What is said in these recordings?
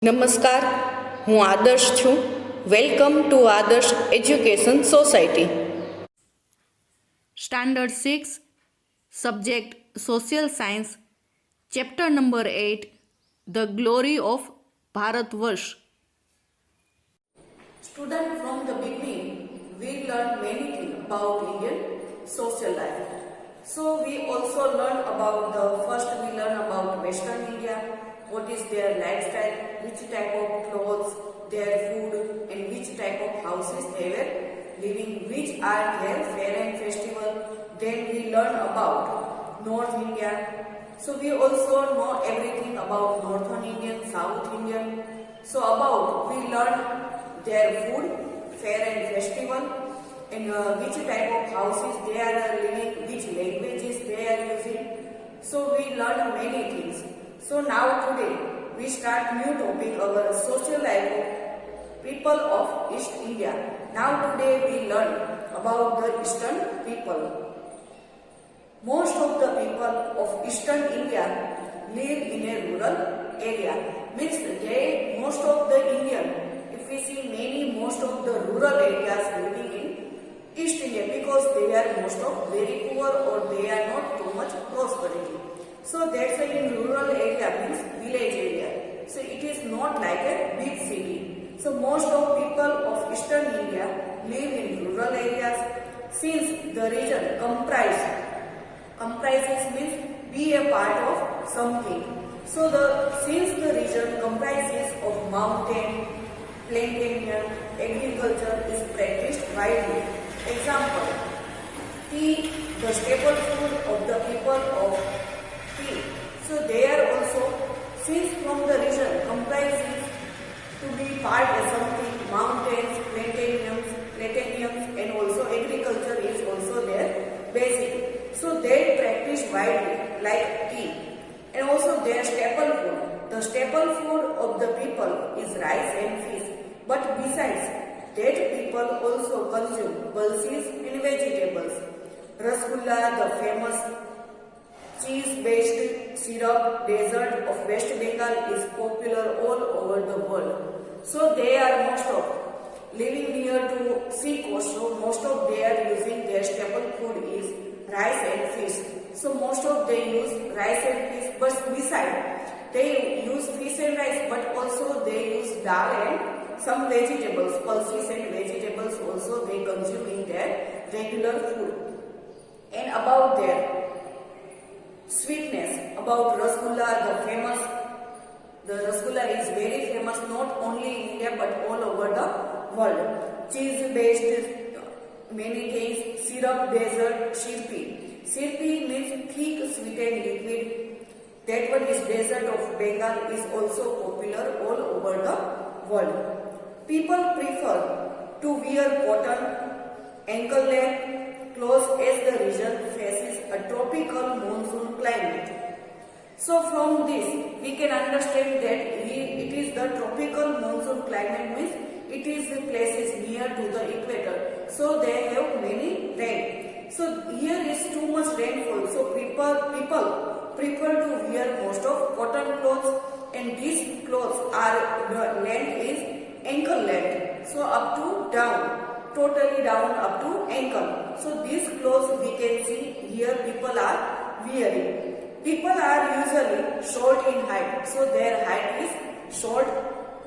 નમસ્કાર, હું આદર્શ છું. વેલકમ ટુ આદર્શ education society. Standard 6, subject social science, chapter number 8, the glory of Bharat વર્ષ. Student, from the beginning, we learned many things about Indian social life. So we also learned about we learn about Western India, what is their lifestyle, which type of clothes, their food, and which type of houses they were living, which are their fair and festival. Then we learn about North India. So we also know everything about Northern Indian, South Indian. So we learn their food, fair and festival, and which type of houses they are living, which languages they are using. So we learn many things. So now today we start new topic, our social life of people of East India. Now today we learn about the Eastern people. Most of the people of Eastern India live in a rural area. Means most of the Indian, if we see most of the rural areas living in East India, because they are most of very poor or they are not too much prosperity. So that's why in rural area means village area. So it is not like a big city. So most of people of Eastern India live in rural areas. Since the region comprises means be a part of something. So since the region comprises of mountain, plantation, agriculture is practiced widely. Example, tea, the staple food of the people of tea. So there also, since from the region comprises to be part of something, mountains, plantations, and also agriculture is also their basic. So they practice widely like tea. And also their staple food. The staple food of the people is rice and fish. But besides that, people also consume pulses and vegetables. Rasgulla, the famous cheese-based syrup dessert of West Bengal, is popular all over the world. So they are most of living near to sea coast. So most of they are using their staple food is rice and fish. So most of they use rice and fish. But besides they use fish and rice, but also they use dal and some vegetables, pulses and vegetables also they consume in their regular food. And about their sweetness, about Rasgulla, the Rasgulla is very famous not only in India but all over the world. Cheese based many things, syrup dessert, shirpi. Shirpi means thick sweetened liquid. That one is dessert of Bengal, is also popular all over the world. People prefer to wear cotton, ankle length clothes as the region faces a tropical monsoon climate. So from this we can understand that it is the tropical monsoon climate, means it is the places near to the equator. So they have many rain. So here is too much rainfall. So people prefer to wear most of cotton clothes, and these clothes are length is ankle length. So up to down, totally down up to ankle. So these clothes we can see here people are wearing. People are usually short in height. So their height is short.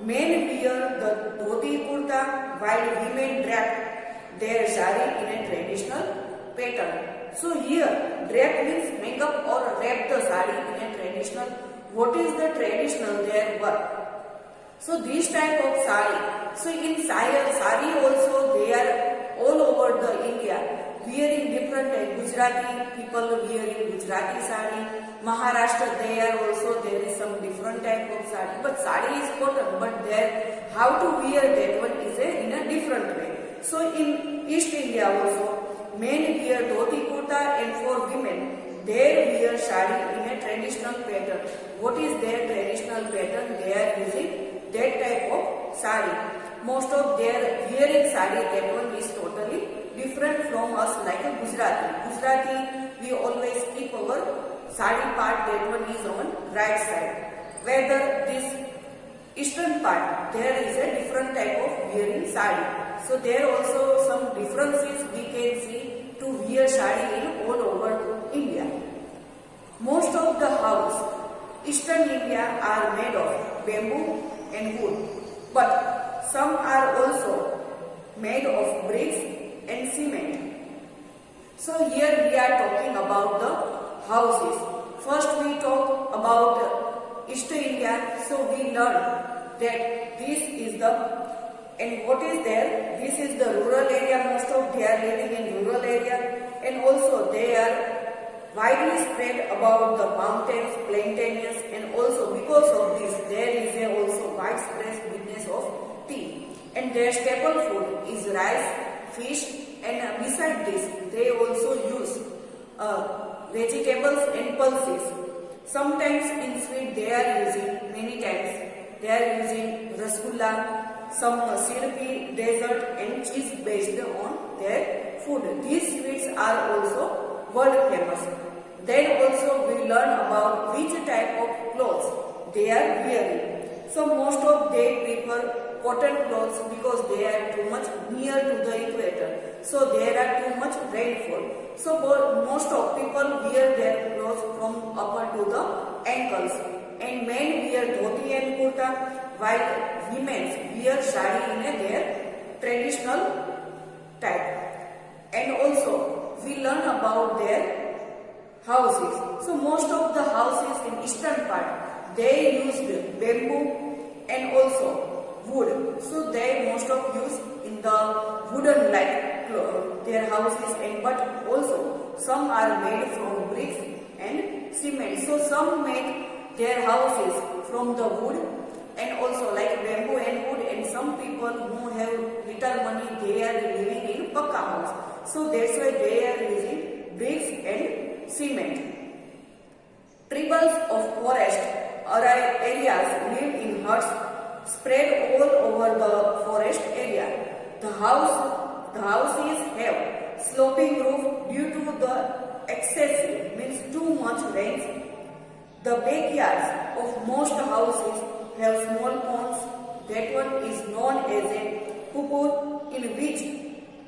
Men wear the dhoti kurta while women drape their sari in a traditional pattern. So here drape means make up or wrap the sari in a traditional. What is the traditional? Their work. So this type of sari. So in sari also they are all over the India wearing different type. Gujarati people wearing Gujarati sari. Maharashtra there is some different type of sari. But sari is cotton, but there how to wear that one is in a different way. So in East India also men wear dhoti kurta, and for women they wear sari in a traditional pattern. What is their traditional pattern? They are using that type of sari. Most of their wearing sari, that one is totally different from us, like a Gujarati we always keep our sari part, that one is on right side. Whether this eastern part, there is a different type of wearing sari. So there also some differences we can see to wear sari in all over India. Most of the house eastern India are made of bamboo and wood, but some are also made of bricks and cement. So here we are talking about the houses. First we talk about East India. So we learn that this is the, and what is there? This is the rural area. Most of they are living in rural area, and also they are widely spread about the mountains, plantations, and also because of this there is a also widespread business of tea. And their staple food is rice, fish, and beside this they also use vegetables and pulses. Sometimes in sweet they are using, many times they are using rasgulla, some syrupy dessert and cheese based on their food. These sweets are also world famous. Then also we learn about which type of clothes they are wearing. So most of they prefer cotton clothes because they are too much near to the equator. So there are too much rainfall. So most of people wear their clothes from upper to the ankles. And men wear dhoti and kurta, while women wear sari in their traditional type. And also we learn about their houses. So most of the houses in eastern part, they used bamboo and also wood. So they most of use in the wooden like their houses, and but also some are made from bricks and cement. So some make their houses from the wood and also like bamboo and wood, and some people who have little money they are living in pakka house. So that's why they are using bricks and cement. Tribals of forest areas live in huts spread all over the forest area. The houses have sloping roof due to the excessive, means too much rain. The backyards of most houses have small ponds. That one is known as a pukur, in which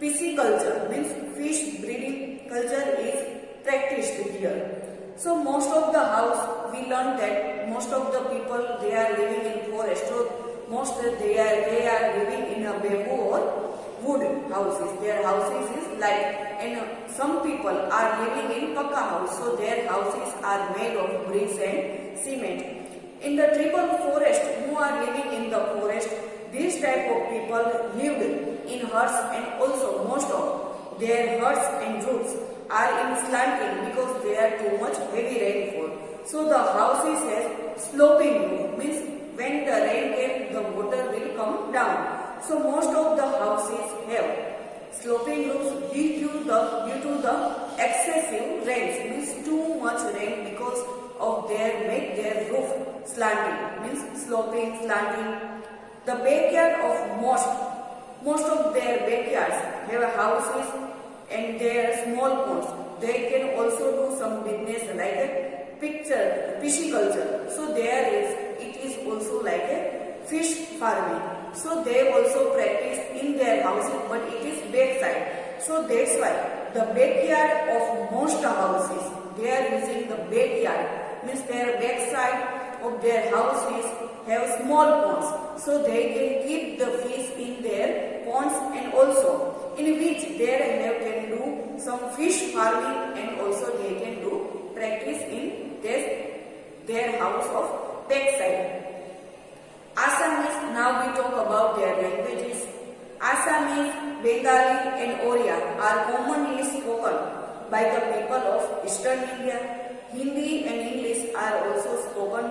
pisciculture, means fish breeding culture, is practiced here. So most of the house we learn that most of the people they are living in forest. So most they are living in a bamboo or wood houses. Their houses is light, and some people are living in pakka house. So their houses are made of bricks and cement. In the tribal forest, who are living in the forest, these type of people lived in huts, and also most of their huts and roofs are in slanting because they are too much heavy rainfall. So the houses has sloping roof, means when the rain came, the water will come down. So most of the houses have sloping roofs due to the excessive rains, means too much rain because of their roof slanting, means sloping, slanting. The backyard of most of their backyards have houses and their small ponds. They can also do some business like a pisciculture. So it is also like a fish farming. So they also practice in their houses, but it is backside. So that's why the backyard of most houses, they are using the backyard, means their backside of their houses have small ponds. So they can keep the fish in their ponds, and also in which they can do some fish farming, and also they can do practice in their house of backside. Assamese, now we talk about their languages. Assamese, Bengali and Oriya are commonly spoken by the people of Eastern India. Hindi and English are also spoken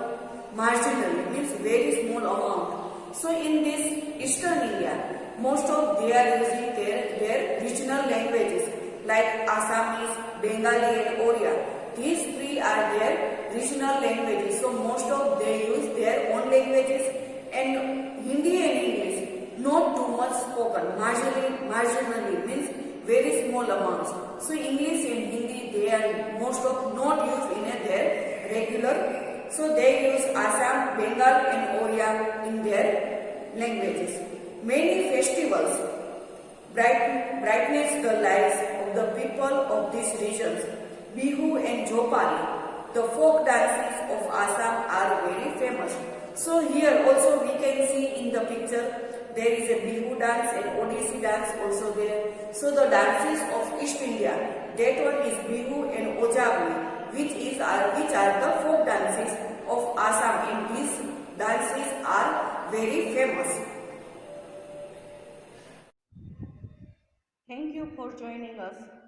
marginally, means very small amount. So in this Eastern India, most of they are using their regional languages like Assamese, Bengali and Oriya. These three are their regional languages. So most of they use their own languages, and Hindi and English not too much spoken, marginally, means very small amounts. So English and Hindi they are most of not used in their regular So they use Assam, Bengal and Odia in their languages. Many festivals brightens the lives of the people of these regions. Bihu and Jopali, the folk dances of Assam are very famous. So here also we can see in the picture there is a Bihu dance and Odissi dance also there. So the dances of East India, that one is Bihu and Ojagui, which are the folk dances of Assam, and these dances are very famous. Thank you for joining us.